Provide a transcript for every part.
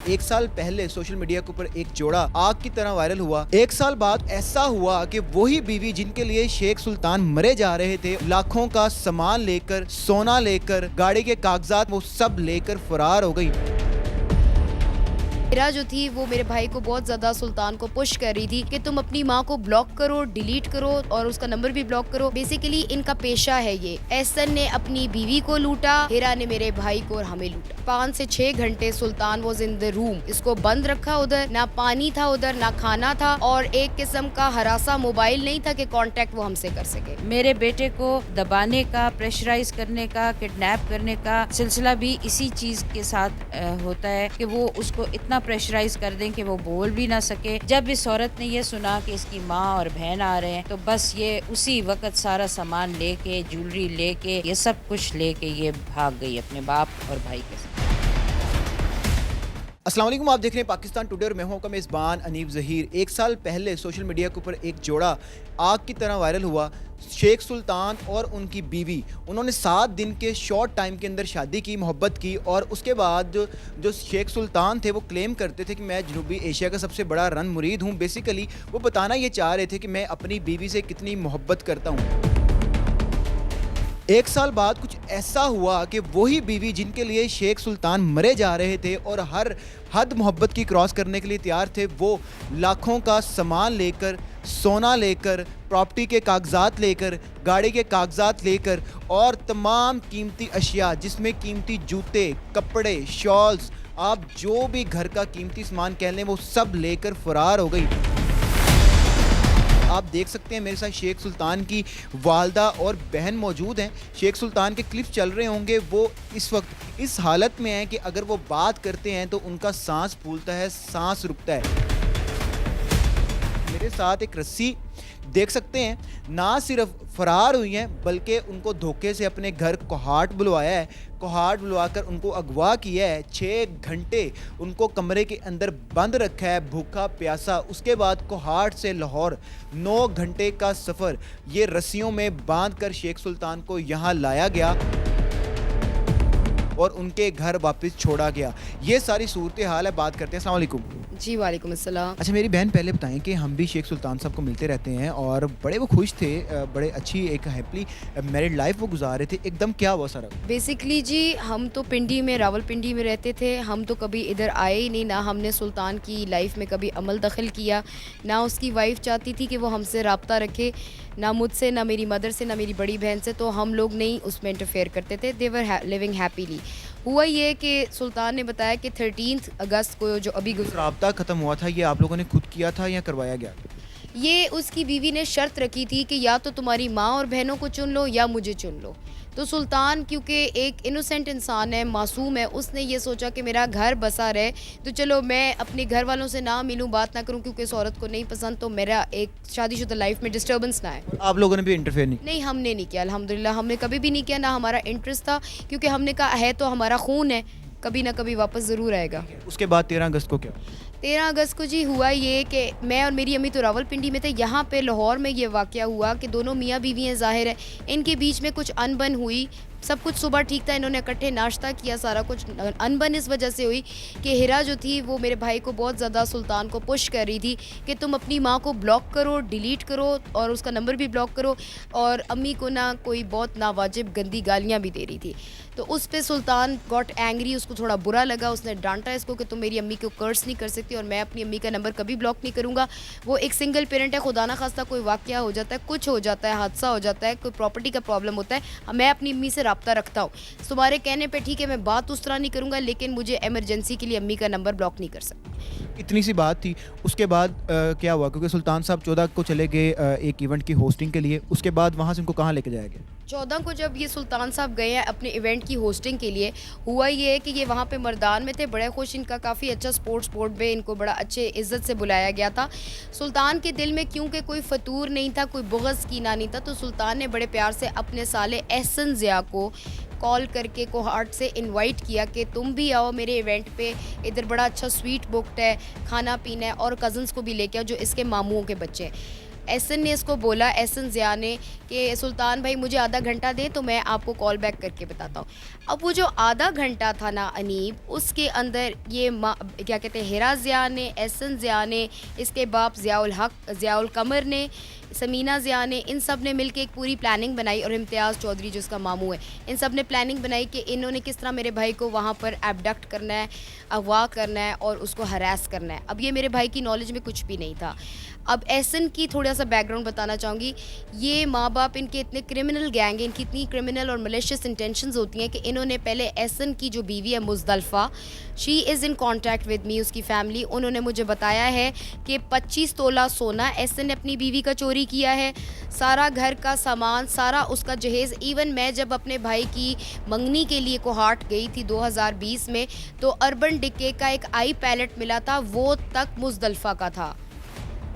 एक साल पहले सोशल मीडिया के ऊपर एक जोड़ा आग की तरह वायरल हुआ। एक साल बाद ऐसा हुआ कि वही बीवी जिनके लिए शेख सुल्तान मरे जा रहे थे, लाखों का सामान लेकर, सोना लेकर, गाड़ी के कागजात वो सब लेकर फरार हो गई। मेरा जो थी वो मेरे भाई को बहुत ज्यादा सुल्तान को पुश कर रही थी कि तुम अपनी माँ को ब्लॉक करो, डिलीट करो और उसका नंबर भी ब्लॉक करो। बेसिकली इनका पेशा है ये। एहसन ने अपनी बीवी को लूटा, हिरा ने मेरे भाई को और हमें लूटा। 5 से 6 घंटे सुल्तान वॉज इन द रूम। इसको बंद रखा उधर, ना पानी था उधर, ना खाना था और एक किस्म का हरासा मोबाइल नहीं था कि कांटेक्ट वो हमसे कर सके। मेरे बेटे को दबाने का, प्रेशराइज करने का, किडनैप करने का सिलसिला भी इसी चीज के साथ होता है कि वो उसको इतना प्रेशराइज कर दें कि वो बोल भी ना सके। जब इस औरत ने ये सुना कि इसकी माँ और बहन आ रहे हैं तो बस ये उसी वक्त सारा सामान लेके, ज्वेलरी लेके, ये सब कुछ लेके ये भाग गई अपने बाप और भाई के साथ। अस्सलाम वालेकुम, आप देख रहे हैं पाकिस्तान टुडे और मैं हूं आपका मेज़बान अनीब ज़हीर। एक साल पहले सोशल मीडिया के ऊपर एक जोड़ा आग की तरह वायरल हुआ। शेख सुल्तान और उनकी बीवी, उन्होंने 7 दिन के शॉर्ट टाइम के अंदर शादी की, मोहब्बत की और उसके बाद जो शेख सुल्तान थे वो क्लेम करते थे कि मैं जनूबी एशिया का सबसे बड़ा रन मुरीद हूँ। बेसिकली वो बताना ये चाह रहे थे कि मैं अपनी बीवी से कितनी मोहब्बत करता हूँ। एक साल बाद कुछ ऐसा हुआ कि वही बीवी जिनके लिए शेख सुल्तान मरे जा रहे थे और हर हद मोहब्बत की क्रॉस करने के लिए तैयार थे, वो लाखों का सामान लेकर, सोना लेकर, प्रॉपर्टी के कागजात लेकर, गाड़ी के कागजात लेकर और तमाम कीमती अशिया जिसमें कीमती जूते, कपड़े, शॉल्स, आप जो भी घर का कीमती सामान कह लें वो सब लेकर फरार हो गई। आप देख सकते हैं मेरे साथ शेख सुल्तान की वालदा और बहन मौजूद हैं। शेख सुल्तान के क्लिप्स चल रहे होंगे। वो इस वक्त इस हालत में हैं कि अगर वो बात करते हैं तो उनका सांस फूलता है, सांस रुकता है। मेरे साथ एक रस्सी देख सकते हैं, ना सिर्फ फरार हुई हैं बल्कि उनको धोखे से अपने घर कोहाट बुलवाया है। कोहाट बुलवाकर उनको अगवा किया है। 6 घंटे उनको कमरे के अंदर बंद रखा है, भूखा प्यासा। उसके बाद कोहाट से लाहौर 9 घंटे का सफ़र ये रस्सियों में बांधकर शेख सुल्तान को यहाँ लाया गया और उनके घर वापस छोड़ा गया। ये सारी सूरत हाल है। बात करते हैं। अस्सलाम वालेकुम। जी वालेकुम अस्सलाम। अच्छा, मेरी बहन पहले बताएं कि हम भी शेख सुल्तान साहब को मिलते रहते हैं और बड़े वो खुश थे, बड़े अच्छी एक हैप्पी मैरिड लाइफ वो गुजार रहे थे। एकदम क्या हुआ सारा? बेसिकली जी हम तो पिंडी में, रावलपिंडी में रहते थे। हम तो कभी इधर आए ही नहीं, ना हमने सुल्तान की लाइफ में कभी अमल दखल किया, ना उसकी वाइफ चाहती थी कि वो हमसे रब्ता रखे, ना मुझसे, ना मेरी मदर से, ना मेरी बड़ी बहन से। तो हम लोग नहीं उसमें इंटरफेयर करते थे। दे वर लिविंग हैप्पीली। हुआ ये कि सुल्तान ने बताया कि 13 अगस्त को जो अभी राब्ता ख़त्म हुआ था, ये आप लोगों ने खुद किया था या करवाया गया? ये उसकी बीवी ने शर्त रखी थी कि या तो तुम्हारी माँ और बहनों को चुन लो या मुझे चुन लो। तो सुल्तान क्योंकि एक इनोसेंट इंसान है, मासूम है, उसने ये सोचा कि मेरा घर बसा रहे तो चलो मैं अपने घर वालों से ना मिलूं, बात ना करूं क्योंकि इस औरत को नहीं पसंद, तो मेरा एक शादीशुदा लाइफ में डिस्टर्बेंस ना है। आप लोगों ने भी इंटरफेयर नहीं? नहीं, हमने नहीं किया। अल्हम्दुलिल्लाह हमने कभी भी नहीं किया, ना हमारा इंटरेस्ट था, क्योंकि हमने कहा है तो हमारा खून है, कभी ना कभी वापस ज़रूर आएगा। उसके बाद 13 अगस्त को क्या? 13 अगस्त को जी हुआ ये कि मैं और मेरी अम्मी तो रावलपिंडी में थे। यहाँ पे लाहौर में ये वाक़या हुआ कि दोनों मियाँ बीवी हैं, ज़ाहिर है इनके बीच में कुछ अनबन हुई। सब कुछ सुबह ठीक था, इन्होंने इकट्ठे नाश्ता किया, सारा कुछ अनबन इस वजह से हुई कि हिरा जो थी वो मेरे भाई को बहुत ज़्यादा सुल्तान को पुश कर रही थी कि तुम अपनी माँ को ब्लॉक करो, डिलीट करो और उसका नंबर भी ब्लॉक करो, और अम्मी को ना कोई बहुत नावाजिब गंदी गालियाँ भी दे रही थी। तो उस पर सुल्तान गॉट एंग्री, उसको थोड़ा बुरा लगा, उसने डांटा इसको कि तुम मेरी अम्मी को कर्स नहीं कर सकती और मैं अपनी अम्मी का नंबर कभी ब्लॉक नहीं करूँगा। वो एक सिंगल पेरेंट है, खुदा ना खास्ता कोई वाक़या हो जाता है, कुछ हो जाता है, हादसा हो जाता है, कोई प्रॉपर्टी का प्रॉब्लम होता है, मैं अपनी अम्मी से रब्ता रखता हूँ। तुम्हारे कहने पे ठीक है मैं बात उस तरह नहीं करूँगा, लेकिन मुझे एमरजेंसी के लिए अम्मी का नंबर ब्लॉक नहीं कर सकती। इतनी सी बात थी। उसके बाद क्या हुआ? क्योंकि सुल्तान साहब 14 को चले गए एक इवेंट की होस्टिंग के लिए। उसके बाद वहाँ से उनको कहाँ लेके जाया गया? 14 को जब ये सुल्तान साहब गए हैं अपने इवेंट की होस्टिंग के लिए, हुआ ये है कि ये वहाँ पे मर्दान में थे, बड़े खुश, इनका काफ़ी अच्छा स्पोर्ट में इनको बड़ा अच्छे इज़्ज़त से बुलाया गया था। सुल्तान के दिल में क्योंकि कोई फतूर नहीं था, कोई बुग़्ज़ कीना नहीं था, तो सुल्तान ने बड़े प्यार से अपने साले एहसन ज़िया को कॉल करके कोहाट से इनवाइट किया कि तुम भी आओ मेरे इवेंट पे, इधर बड़ा अच्छा स्वीट बुकड है, खाना पीना है और कज़न्स को भी लेके आओ जो इसके मामूओं के बच्चे हैं। एहसन ने इसको बोला, एहसन ज़िया ने, कि सुल्तान भाई मुझे आधा घंटा दें तो मैं आपको कॉल बैक करके बताता हूँ। अब वो जो आधा घंटा था ना अनीब, उसके अंदर ये क्या कहते हैं, हिरा ज़िया ने, एहसन ज़िया ने, इसके बाप ज़ियाउल हक, ज़ियाउल कमर ने, समीना ज़िया ने, इन सब ने मिलके एक पूरी प्लानिंग बनाई, और इम्तियाज़ चौधरी जो इसका मामू है, इन सब ने प्लानिंग बनाई कि इन्होंने किस तरह मेरे भाई को वहाँ पर एबडक्ट करना है, अगवा करना है और उसको हरास करना है। अब ये मेरे भाई की नॉलेज में कुछ भी नहीं था। अब एहसन की थोड़ा सा बैकग्राउंड बताना चाहूँगी। ये माँ बाप इनके इतने क्रिमिनल गैंग हैं, इनकी इतनी क्रिमिनल और मलिशियस इंटेंशंस होती हैं कि इन्होंने पहले एहसन की जो बीवी है मुज़दलफ़ा, she is in contact with me, उसकी फैमिली, उन्होंने मुझे बताया है कि 25 तोला सोना एहसन ने अपनी बीवी का चोरी किया है, सारा घर का सामान, सारा उसका जहेज़। इवन मैं जब अपने भाई की मंगनी के लिए कोहाट गई थी 2020 में, तो अर्बन डिके का एक आई पैलेट मिला था, वो तक मुज़दलफ़ा का था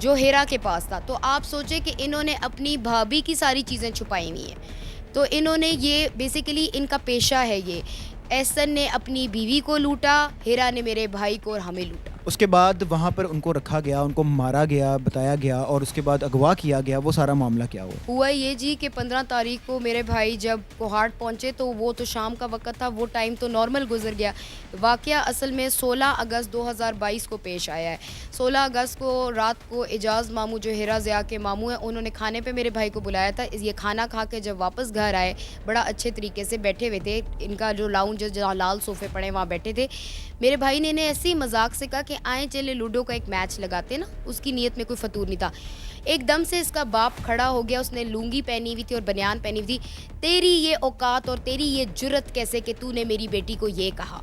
जो हेरा के पास था। तो आप सोचें कि इन्होंने अपनी भाभी की सारी चीज़ें छुपाई हुई हैं। तो इन्होंने ये बेसिकली इनका पेशा है ये। एहसन ने अपनी बीवी को लूटा, हेरा ने मेरे भाई को और हमें लूटा। उसके बाद वहाँ पर उनको रखा गया, उनको मारा गया, बताया गया, और उसके बाद अगवा किया गया। वो सारा मामला क्या हुआ ये जी कि 15 तारीख को मेरे भाई जब कोहाट पहुँचे तो वो तो शाम का वक्त था, वो टाइम तो नॉर्मल गुजर गया। वाक़या असल में 16 अगस्त 2022 को पेश आया है। 16 अगस्त को रात को एजाज़ मामू जो हिरा ज़िया के मामू हैं, उन्होंने खाने पे मेरे भाई को बुलाया था। ये खाना खा के जब वापस घर आए, बड़ा अच्छे तरीके से बैठे हुए थे, इनका जो लाउंज जहाँ लाल सोफ़े पड़े वहाँ बैठे थे। मेरे भाई ने इन्हें ऐसे ही मजाक से कहा कि आए चले लूडो का एक मैच लगाते ना। उसकी नीयत में कोई फतूर नहीं था। एकदम से इसका बाप खड़ा हो गया, उसने लुंगी पहनी हुई थी और बनियान पहनी हुई थी। तेरी ये औकात और तेरी ये जुर्रत कैसे कि तूने मेरी बेटी को ये कहा।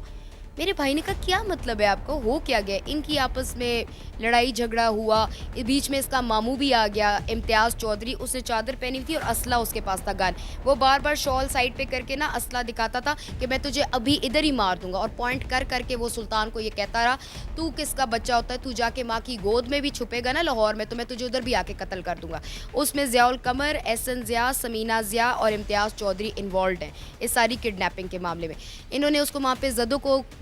मेरे भाई ने कहा क्या मतलब है आपको, हो क्या गया। इनकी आपस में लड़ाई झगड़ा हुआ, बीच में इसका मामू भी आ गया, इम्तियाज़ चौधरी, उसने चादर पहनी हुई थी और असला उसके पास था, गन। वो बार बार शॉल साइड पे करके ना असला दिखाता था कि मैं तुझे अभी इधर ही मार दूंगा, और पॉइंट कर करके वो सुल्तान को ये कहता रहा, तू किसका बच्चा होता है, तू जाके माँ की गोद में भी छुपेगा ना लाहौर में, तो मैं तुझे उधर भी आके कत्ल कर दूंगा। उसमें ज़ियाउल कमर, एहसन ज़िया, समीना ज़िया और इम्तियाज़ चौधरी इन्वॉल्व हैं इस सारी किडनैपिंग के मामले में। इन्होंने उसको वहाँ पे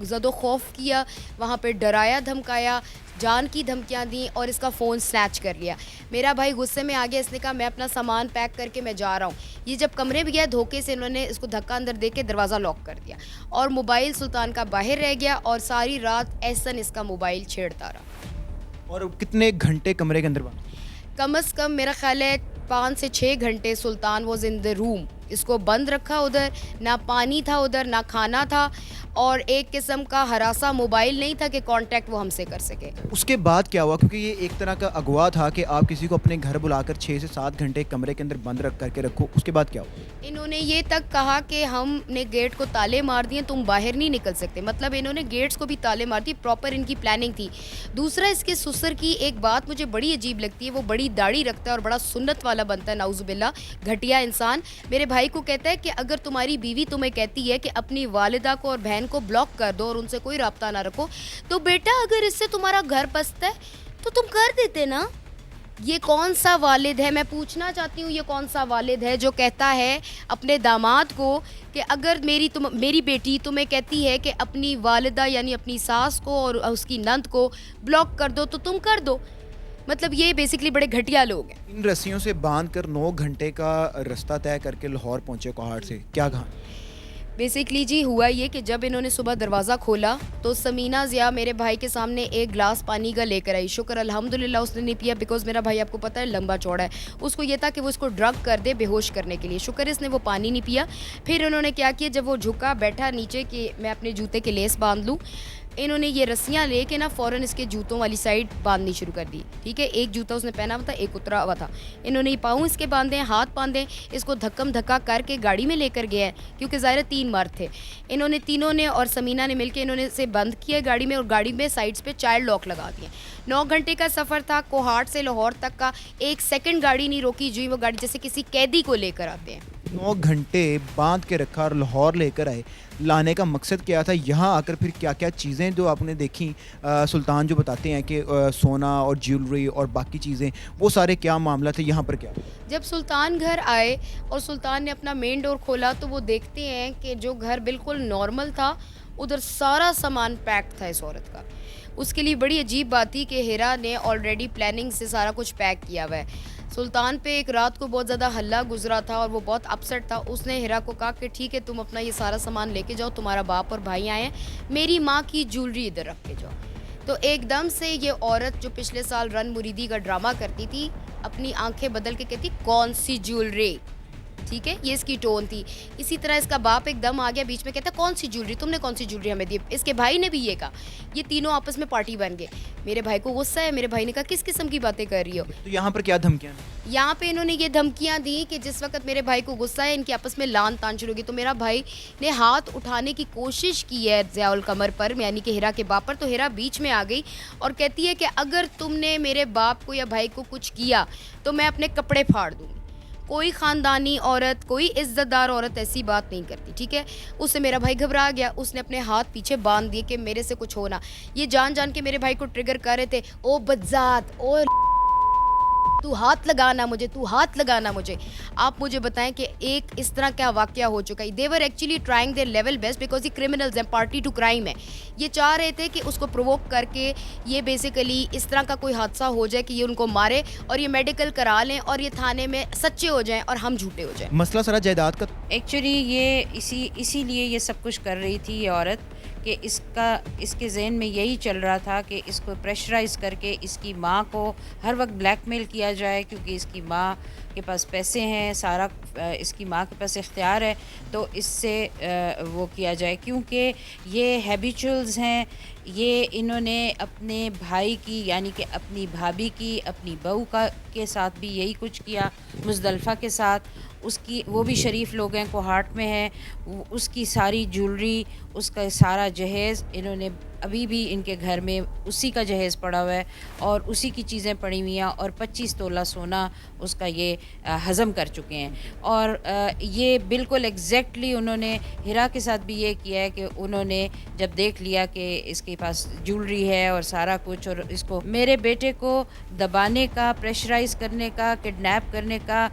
ज़दो खौफ किया, वहाँ पे डराया धमकाया, जान की धमकियाँ दी और इसका फ़ोन स्नैच कर लिया। मेरा भाई गुस्से में आ गया, इसने कहा मैं अपना सामान पैक करके मैं जा रहा हूँ। ये जब कमरे में गया, धोखे से इन्होंने इसको धक्का अंदर दे के दरवाज़ा लॉक कर दिया और मोबाइल सुल्तान का बाहर रह गया, और सारी रात एहसन इसका मोबाइल छेड़ता रहा। और कितने घंटे कमरे के अंदर बंद? कम से कम मेरा ख्याल है 5 से 6 घंटे सुल्तान वॉज इन द रूम। इसको बंद रखा उधर, ना पानी था उधर, ना खाना था, और एक किस्म का हरासा मोबाइल नहीं था कि कांटेक्ट वो हमसे कर सके। उसके बाद क्या हुआ, क्योंकि ये एक तरह का अगवा था कि आप किसी को अपने घर बुलाकर 6 से 7 घंटे कमरे के अंदर बंद रख करके रखो। उसके बाद क्या हुआ? इन्होंने ये तक कहा कि हमने गेट को ताले मार दिए, तुम बाहर नहीं निकल सकते। मतलब इन्होंने गेट्स को भी ताले मार दिए, प्रॉपर इनकी प्लानिंग थी। दूसरा, इसके ससुर की एक बात मुझे बड़ी अजीब लगती है, वो बड़ी दाढ़ी रखता है और बड़ा सुन्नत वाला बनता है, नाउजुबिल्ला, घटिया इंसान। मेरे भाई को कहता है कि अगर तुम्हारी बीवी तुम्हें कहती है कि अपनी वालिदा को और बहन को ब्लॉक कर दो और उनसे कोई राब्ता ना रखो, तो बेटा अगर इससे तुम्हारा घर बसता है तो तुम कर देते ना। ये कौन सा वालिद है, मैं पूछना चाहती हूँ, ये कौन सा वालिद है जो कहता है अपने दामाद को कि अगर मेरी बेटी तुम्हें कहती है कि अपनी वालिदा यानी अपनी सास को और उसकी नंद को ब्लॉक कर दो तो तुम कर दो। मतलब ये बेसिकली बड़े घटिया लोग हैं। इन रस्सियों से बांध कर 9 घंटे का रास्ता तय करके लाहौर पहुंचे कोहाट से, क्या कहा? बेसिकली जी हुआ ये कि जब इन्होंने सुबह दरवाज़ा खोला तो समीना ज़िया मेरे भाई के सामने एक गिलास पानी का लेकर आई। शुक्र अल्हम्दुलिल्लाह उसने नहीं पिया, बिकॉज मेरा भाई आपको पता है लंबा चौड़ा है, उसको ये था कि वो इसको ड्रग कर दे बेहोश करने के लिए। शुक्र इसने वो पानी नहीं पिया। फिर उन्होंने क्या किया, जब वो झुका बैठा नीचे कि मैं अपने जूते के लेस बांध लूँ, इन्होंने ये रस्सियाँ लेके ना फ़ौरन इसके जूतों वाली साइड बांधनी शुरू कर दी। ठीक है, एक जूता उसने पहना हुआ था, एक उतरा हुआ था। इन्होंने ये पाँव इसके बांधे, हाथ बांधे, इसको धक्कम धक्का करके गाड़ी में लेकर गए हैं, क्योंकि ज़ाहिर 3 मर्द थे। इन्होंने तीनों ने और समीना ने मिलकर इन्होंने इसे बंद किया गाड़ी में, और गाड़ी में साइड्स पे चाइल्ड लॉक लगा दिए। 9 घंटे का सफ़र था कोहाट से लाहौर तक का, 1 सेकंड गाड़ी नहीं रोकी, जी वो गाड़ी जैसे किसी कैदी को लेकर आते हैं। 9 घंटे बांध के रखा और लाहौर लेकर आए। लाने का मकसद क्या था? यहाँ आकर फिर क्या क्या चीज़ें जो आपने देखी, सुल्तान जो बताते हैं कि सोना और ज्वेलरी और बाकी चीज़ें, वो सारे क्या मामला थे? यहाँ पर क्या? जब सुल्तान घर आए और सुल्तान ने अपना मेन डोर खोला तो वो देखते हैं कि जो घर बिल्कुल नॉर्मल था, उधर सारा सामान पैक था इस औरत का। उसके लिए बड़ी अजीब बात थी कि हिरा ने ऑलरेडी प्लानिंग से सारा कुछ पैक किया हुआ है। सुल्तान पे एक रात को बहुत ज़्यादा हल्ला गुजरा था और वो बहुत अपसेट था। उसने हिरा को कहा कि ठीक है, तुम अपना ये सारा सामान लेके जाओ, तुम्हारा बाप और भाई आए हैं, मेरी माँ की ज्वेलरी इधर रख के जाओ। तो एकदम से ये औरत जो पिछले साल रन मुरीदी का ड्रामा करती थी, अपनी आंखें बदल के कहती कौन सी ज्वेलरी, ठीक है, ये इसकी टोन थी। इसी तरह इसका बाप एकदम आ गया बीच में, कहता कौन सी ज्वेलरी, तुमने कौन सी ज्वेलरी हमें दी। इसके भाई ने भी ये कहा, ये तीनों आपस में पार्टी बन गए। मेरे भाई को गुस्सा है, मेरे भाई ने कहा किस किस्म की बातें कर रही हो। तो यहाँ पर क्या धमकियाँ हैं? यहाँ पे इन्होंने ये धमकियाँ दी कि जिस वक्त मेरे भाई को गुस्सा है, इनकी आपस में लान तान शुरू होगी। तो मेरा भाई ने हाथ उठाने की कोशिश की है ज़ियाउल कमर पर, यानी कि हिरा के बाप पर। तो हिरा बीच में आ गई और कहती है कि अगर तुमने मेरे बाप को या भाई को कुछ किया तो मैं अपने कपड़े फाड़ दूँगी। कोई ख़ानदानी औरत, कोई इज़्ज़तदार औरत ऐसी बात नहीं करती, ठीक है। उससे मेरा भाई घबरा गया, उसने अपने हाथ पीछे बांध दिए कि मेरे से कुछ होना। ये जान जान के मेरे भाई को ट्रिगर कर रहे थे, ओ बदजात, ओ तू हाथ लगाना मुझे, तू हाथ लगाना मुझे। आप मुझे बताएं कि एक इस तरह क्या वाकया हो चुका है। They were actually trying their level best because ये क्रिमिनल्स हैं, पार्टी टू क्राइम है। ये चाह रहे थे कि उसको प्रोवोक करके ये बेसिकली इस तरह का कोई हादसा हो जाए कि ये उनको मारे और ये मेडिकल करा लें और ये थाने में सच्चे हो जाएं और हम झूठे हो जाएं। मसला सारा जायदाद का। एक्चुअली ये इसीलिए ये सब कुछ कर रही थी ये औरत कि इसके जहन में यही चल रहा था कि इसको प्रेशराइज करके इसकी माँ को हर वक्त ब्लैकमेल किया जाए, क्योंकि इसकी माँ के पास पैसे हैं, सारा इसकी माँ के पास इख्तियार है, तो इससे वो किया जाए। क्योंकि ये हैबिचुअल्स हैं, ये इन्होंने अपने भाई की यानी कि अपनी भाभी की, अपनी बहू के साथ भी यही कुछ किया, मुज़दलिफ़ा के साथ। उसकी, वो भी शरीफ लोग हैं, कोहाट में है, उसकी सारी ज्वेलरी, उसका सारा जहेज़ इन्होंने, अभी भी इनके घर में उसी का जहेज़ पड़ा हुआ है और उसी की चीज़ें पड़ी हुई हैं और 25 तोला सोना उसका ये हज़म कर चुके हैं। और ये बिल्कुल एग्जैक्टली उन्होंने हिरा के साथ भी ये किया है कि उन्होंने जब देख लिया कि इसके पास ज्वेलरी है और सारा कुछ, और इसको, मेरे बेटे को दबाने का, प्रेशराइज़ करने का, किडनैप करने का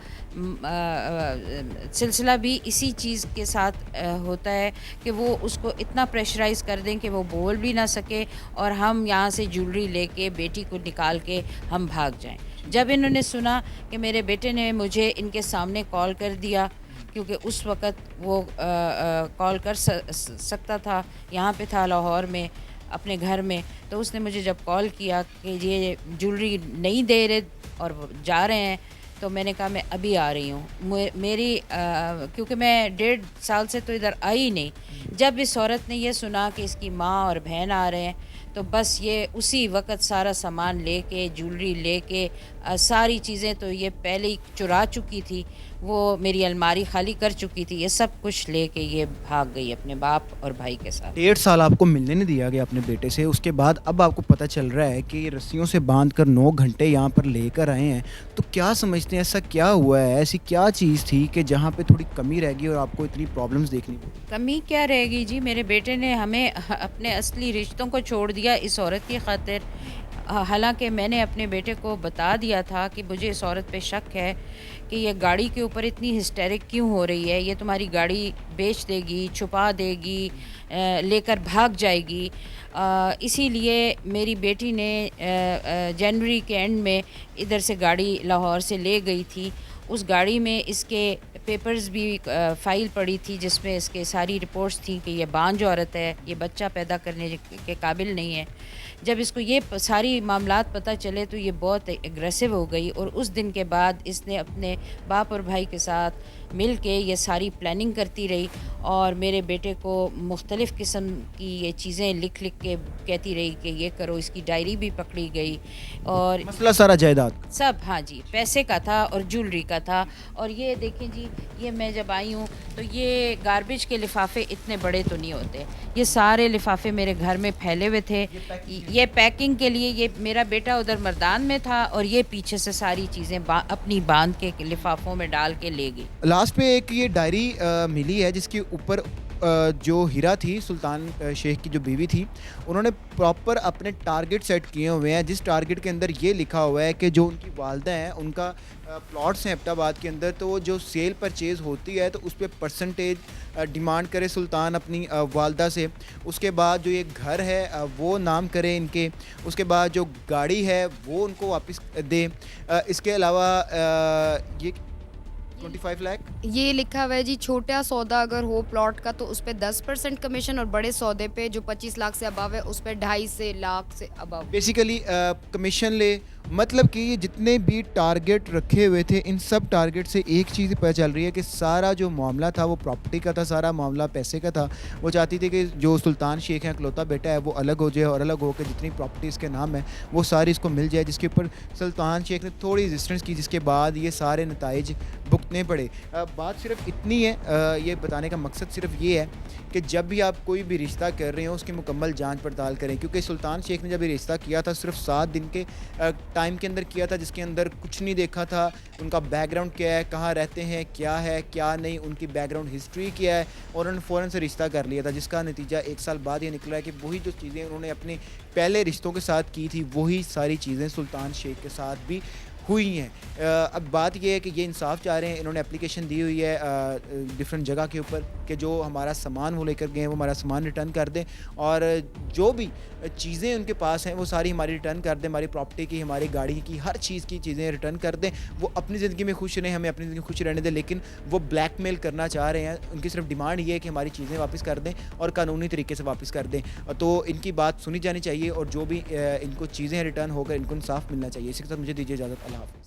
सिलसिला भी इसी चीज़ के साथ होता है कि वो उसको इतना प्रेशराइज़ कर दें कि वो बोल भी ना सके और हम यहाँ से ज्वेलरी लेके बेटी को निकाल के हम भाग जाएं। जब इन्होंने सुना कि मेरे बेटे ने मुझे इनके सामने कॉल कर दिया, क्योंकि उस वक़्त वो कॉल कर सकता था, यहाँ पे था लाहौर में अपने घर में, तो उसने मुझे जब कॉल किया कि ये ज्वेलरी नहीं दे रहे और वो जा रहे हैं, तो मैंने कहा मैं अभी आ रही हूँ। मेरी क्योंकि मैं 1.5 साल से तो इधर आई ही नहीं। जब इस औरत ने ये सुना कि इसकी माँ और बहन आ रहे हैं, तो बस ये उसी वक़्त सारा सामान लेके, ज्वेलरी लेके, सारी चीज़ें तो ये पहले ही चुरा चुकी थी, वो मेरी अलमारी खाली कर चुकी थी, ये सब कुछ लेके ये भाग गई अपने बाप और भाई के साथ। 1.5 साल आपको मिलने नहीं दिया गया अपने बेटे से, उसके बाद अब आपको पता चल रहा है कि ये रस्सियों से बांध कर 9 घंटे यहाँ पर लेकर आए हैं। तो क्या समझते हैं, ऐसा क्या हुआ है, ऐसी क्या चीज़ थी कि जहाँ पे थोड़ी कमी रह गई और आपको इतनी प्रॉब्लम्स देखनी पड़ी? कमी क्या रहेगी जी, मेरे बेटे ने हमें अपने असली रिश्तों को छोड़ दिया इस औरत की खातिर। हालांकि मैंने अपने बेटे को बता दिया था कि मुझे इस औरत पे शक है कि ये गाड़ी के ऊपर इतनी हिस्टेरिक क्यों हो रही है, ये तुम्हारी गाड़ी बेच देगी, छुपा देगी, लेकर भाग जाएगी। इसीलिए मेरी बेटी ने जनवरी के एंड में इधर से गाड़ी लाहौर से ले गई थी। उस गाड़ी में इसके पेपर्स भी फ़ाइल पड़ी थी जिसमें इसके सारी रिपोर्ट्स थी कि ये बांझ औरत है, ये बच्चा पैदा करने के काबिल नहीं है। जब इसको ये सारी मामलात पता चले तो ये बहुत एग्रेसिव हो गई और उस दिन के बाद इसने अपने बाप और भाई के साथ मिल के ये सारी प्लानिंग करती रही और मेरे बेटे को मुख्तलिफ़ किस्म की ये चीज़ें लिख के कहती रही कि ये करो। इसकी डायरी भी पकड़ी गई और मसला सारा जायदाद सब, हाँ जी, पैसे का था और ज्वेलरी का था। और ये देखें जी, ये मैं जब आई हूँ तो ये गार्बेज के लिफाफे इतने बड़े तो नहीं होते, ये सारे लिफाफे मेरे घर में फैले हुए थे। ये पैकिंग के लिए, ये मेरा बेटा उधर मर्दान में था और ये पीछे से सारी चीज़ें अपनी बांध के लिफाफों में डाल के ले गई। लास्ट पे एक ये डायरी मिली है जिसके ऊपर जो हीरा थी सुल्तान शेख की जो बीवी थी, उन्होंने प्रॉपर अपने टारगेट सेट किए हुए हैं, जिस टारगेट के अंदर ये लिखा हुआ है कि जो उनकी वालदा हैं उनका प्लॉट्स हैं एबटाबाद के अंदर, तो वो जो सेल परचेज़ होती है तो उस पर परसेंटेज डिमांड करे सुल्तान अपनी वालदा से। उसके बाद जो ये घर है वो नाम करे इनके। उसके बाद जो गाड़ी है वो उनको वापस दे। इसके अलावा ये 25 लाख ये लिखा हुआ है जी, छोटा सौदा अगर हो प्लॉट का तो उस पर 10% कमीशन, और बड़े सौदे पे जो 25 लाख से अबव है उस पर 2.5 से लाख से अबव बेसिकली कमीशन ले। मतलब कि ये जितने भी टारगेट रखे हुए थे, इन सब टारगेट से एक चीज़ पता चल रही है कि सारा जो मामला था वो प्रॉपर्टी का था, सारा मामला पैसे का था। वो चाहती थी कि जो सुल्तान शेख हैं इकलौता बेटा है वो अलग हो जाए, और अलग होकर जितनी प्रॉपर्टी इसके नाम है वो सारी इसको मिल जाए, जिसके ऊपर सुल्तान शेख ने थोड़ी रेजिस्टेंस की, जिसके बाद ये सारे नताइज भुगतने पड़े। बात सिर्फ इतनी है, ये बताने का मकसद सिर्फ ये है कि जब भी आप कोई भी रिश्ता कर रहे हो उसकी मुकम्मल जांच पड़ताल करें, क्योंकि सुल्तान शेख ने जब ये रिश्ता किया था सिर्फ 7 दिन के टाइम के अंदर किया था, जिसके अंदर कुछ नहीं देखा था। उनका बैकग्राउंड क्या है, कहाँ रहते हैं, क्या है क्या नहीं, उनकी बैकग्राउंड हिस्ट्री क्या है, और उन्होंने फ़ौरन से रिश्ता कर लिया था, जिसका नतीजा 1 साल बाद ये निकला है कि वही जो चीज़ें उन्होंने अपने पहले रिश्तों के साथ की थी वही सारी चीज़ें सुल्तान शेख के साथ भी हुई हैं। अब बात ये है कि ये इंसाफ चाह रहे हैं। इन्होंने एप्लीकेशन दी हुई है डिफरेंट जगह के ऊपर कि जो हमारा सामान वो लेकर गए हैं वो हमारा सामान रिटर्न कर दें, और जो भी चीज़ें उनके पास हैं वो सारी हमारी रिटर्न कर दें, हमारी प्रॉपर्टी की, हमारी गाड़ी की, हर चीज़ की चीज़ें रिटर्न कर दें। वो अपनी ज़िंदगी में खुश रहें, हमें अपनी ज़िंदगी में खुश रहने दें, लेकिन वो ब्लैकमेल करना चाह रहे हैं। उनकी सिर्फ डिमांड ये है कि हमारी चीज़ें वापस कर दें और कानूनी तरीके से वापस कर दें। तो इनकी बात सुनी जानी चाहिए, और जो भी इनको चीज़ें रिटर्न होकर इनको इंसाफ मिलना चाहिए। इसी के साथ मुझे दीजिए इजाज़त। अल्लाह हाफ़िज़।